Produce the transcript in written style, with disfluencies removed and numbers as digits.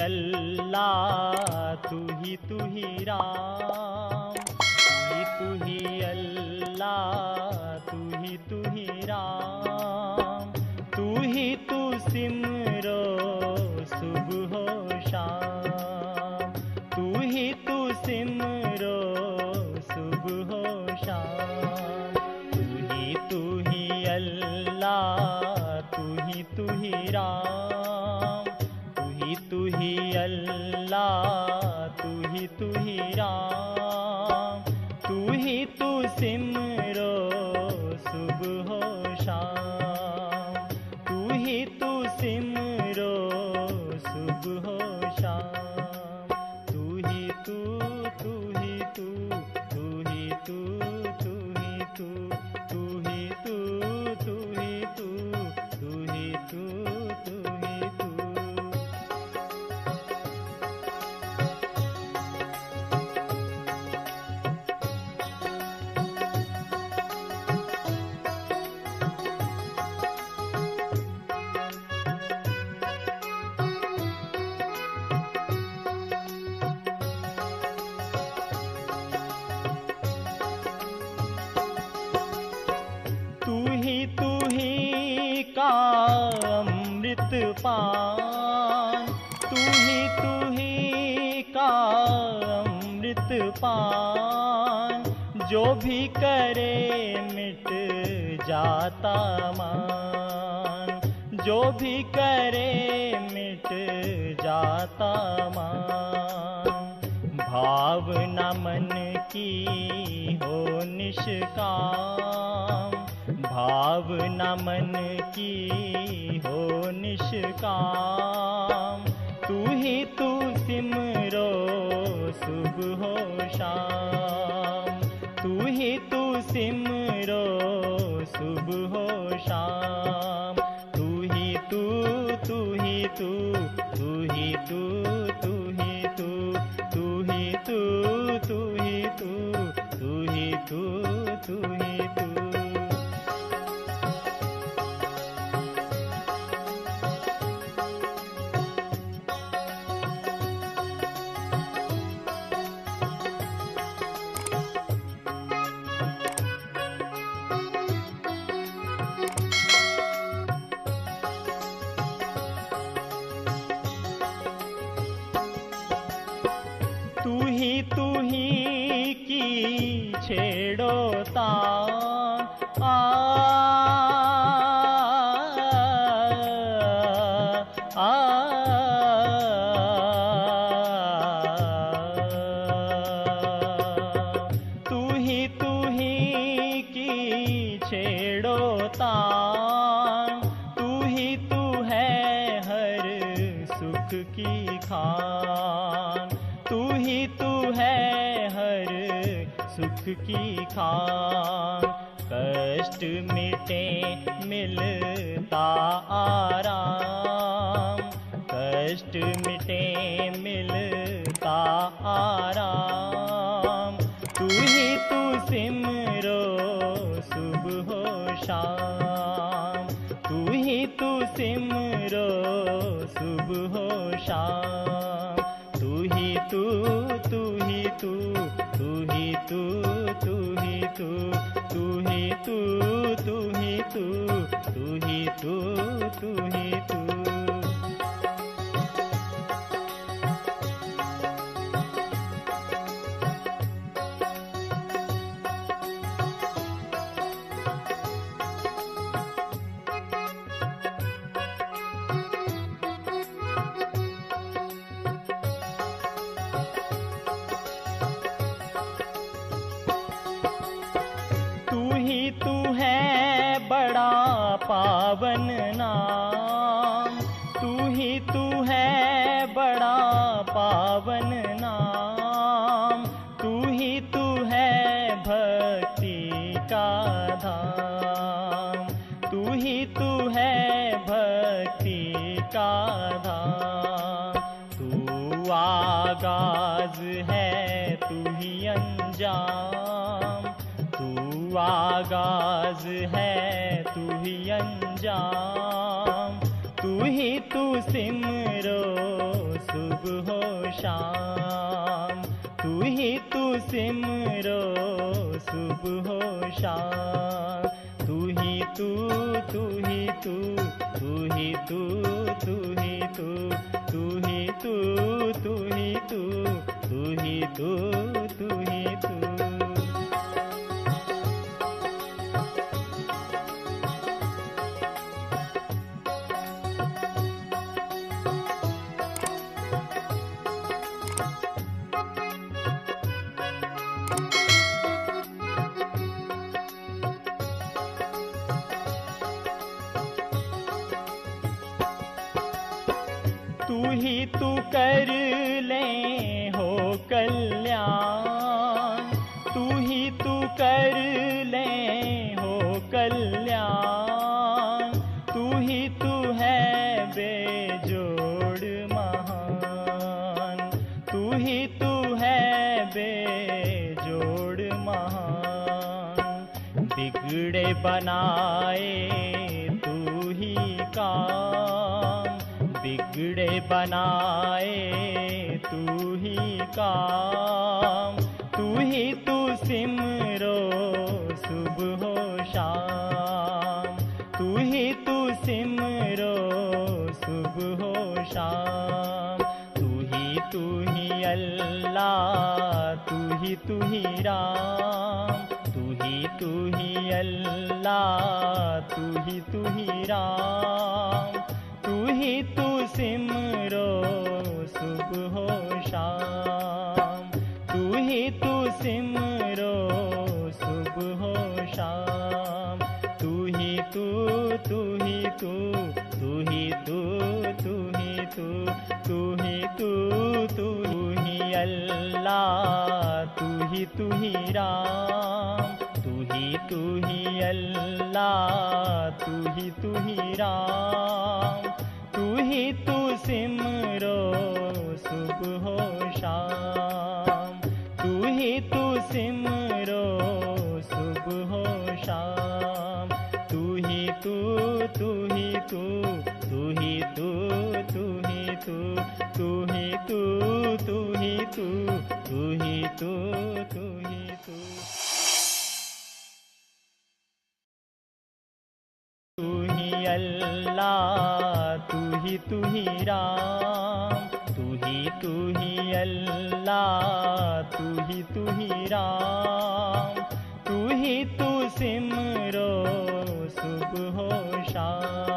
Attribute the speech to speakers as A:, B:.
A: अल्लाह, तू ही राम, तू ही अल्लाह, तू ही राम, तू सिमरो सुबह हो शाम, तू सिमरो सुबह हो शाम। तू ही अल्लाह, तू ही राम, तू ही अल्लाह, तू ही राम, तू सिमरो सुबह हो शाम, तू सिमरो सुबह हो शाम। तू ही तू, तू ही तू, तू ही तू, तू ही तू, तू ही तू, तू ही तू, तू ही तू, तू ही तू। तू ही का अमृत पान, तू ही का अमृत पान, जो भी करे मिट जाता मान, जो भी करे मिट जाता मान। भावना मन की हो निष्काम, भावना मन की हो निष्काम, तू सिमरो सुबह हो शाम, तू सिमरो सुबह हो शाम। तू ही तू, तू ही तू, तू ही तू, तू ही तू, तू ही तू, तू ही तू, तू ही तू, तू ही तू। तू ही की छेड़ो तान, तू ही की छेड़ो तान, तू है हर सुख की खान, तू है हर सुख की खान। कष्ट मिटे मिलता आराम, कष्ट मिटे मिलता आराम, तू सिमरो सुबह हो शाम, तू सिमरो सुबह हो शाम। तू ही तू, तू ही तू, तू ही तू, तू ही तू, तू ही तू, तू ही तू, तू ही तू, तू ही तू। तू है बड़ा पावन नाम, तू है बड़ा पावन नाम, तू है भक्ति का धाम, तू है भक्ति का धाम। तू आगाज है तू ही अंजाम, तू आगाज है तू ही अंजाम, तू सिमरो सुबह हो शाम, तू ही तू सिमरो सुबह हो शाम, तू ही तू, तू ही तू, तू ही तू, तू ही तू, तू ही तू, तू ही तू, तू ही तू, तू ही तू। तू ही तू कर ले हो कल्याण, तू ही तू कर ले हो कल्याण, तू ही तू है बेजोड़ महान, तू ही तू है बेजोड़ महान। बिगड़े बनाए तू ही काम, बिगड़े बनाए तू ही काम, तू ही तू सिमरो सुबह हो शाम, तू ही तू सिमरो सुबह हो शाम। तू ही अल्लाह, तू ही राम, तू ही अल्लाह, तू ही राम, तू ही तू सिमरो सुबह हो शाम, तू ही तू सिमरो सुबह हो शाम। तू ही तू, तू ही तू, तू ही तू, तू ही तू, तू ही तू, तू ही अल्लाह, तू ही राम, तू ही अल्लाह, तू ही राम, तू ही तू सिमरो सुबह हो शाम, तू ही तू सिमरो सुबह हो शाम। तू ही तू, तू ही तू, तू ही तू, तू ही तू, तू ही तू, तू ही तू, तू ही तू, तू ही तू। तू ही अल्लाह, तू ही राम, तू ही अल्लाह, तू ही राम, तू ही तू सिमरो सुबह हो शाम।